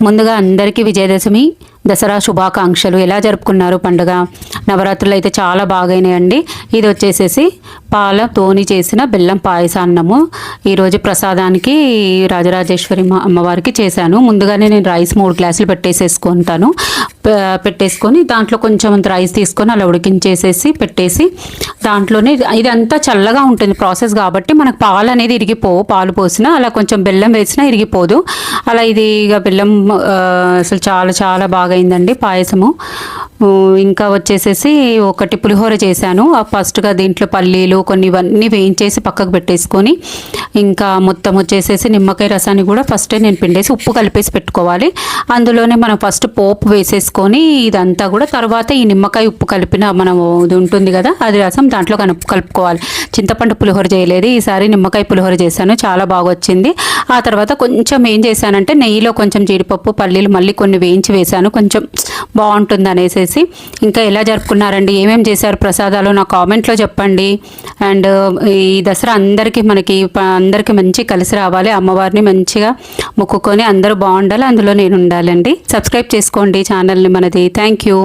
ముందుగా అందరికీ విజయదశమి దసరా శుభాకాంక్షలు. ఎలా జరుపుకున్నారు పండుగ? నవరాత్రులు అయితే చాలా బాగైనాయండి. ఇది వచ్చేసేసి పాలతోని చేసిన బెల్లం పాయసాన్నము ఈరోజు ప్రసాదానికి రాజరాజేశ్వరి అమ్మవారికి చేశాను. ముందుగానే నేను రైస్ 3 గ్లాసులు పెట్టేసుకొని దాంట్లో కొంచెం అంత రైస్ తీసుకొని అలా ఉడికించేసేసి పెట్టేసి దాంట్లోనే ఇదంతా చల్లగా ఉంటుంది ప్రాసెస్ కాబట్టి మనకు పాలు అనేది ఇరిగిపోవు. పాలు పోసినా అలా కొంచెం బెల్లం వేసినా ఇరిగిపోదు. అలా ఇది ఇక బెల్లం అసలు చాలా చాలా బాగైందండి పాయసము. ఇంకా వచ్చేసేసి ఒకటి పులిహోర చేశాను. ఫస్ట్గా దీంట్లో పల్లీలు కొన్ని ఇవన్నీ వేయించేసి పక్కకు పెట్టేసుకొని ఇంకా మొత్తం వచ్చేసేసి నిమ్మకాయ రసాన్ని కూడా ఫస్టే నేను పిండేసి ఉప్పు కలిపేసి పెట్టుకోవాలి. అందులోనే మనం ఫస్ట్ పోపు వేసేసుకొని ఇదంతా కూడా తర్వాత ఈ నిమ్మకాయ ఉప్పు కలిపిన మనం ఇది ఉంటుంది కదా అది రసం దాంట్లో కలుపుకోవాలి. చింతపండు పులిహోర చేయలేదు, ఈసారి నిమ్మకాయ పులిహోర చేశాను, చాలా బాగా వచ్చింది. ఆ తర్వాత కొంచెం ఏం చేశానంటే నెయ్యిలో కొంచెం జీడిపప్పు పల్లీలు మళ్ళీ కొన్ని వేయించి వేశాను, కొంచెం బాగుంటుంది అనేసి. ఇంకా ఎలా జరుపుకున్నారండి, ఏమేమి చేశారు ప్రసాదాలు నా కామెంట్లో చెప్పండి. అండ్ ఈ దసరా అందరికీ మంచి కలిసి రావాలి. అమ్మవారిని మంచిగా మొక్కుకొని అందరూ బాగుండాలి, అందులో నేను ఉండాలండి. సబ్స్క్రైబ్ చేసుకోండి ఛానల్ని మనది. Thank you.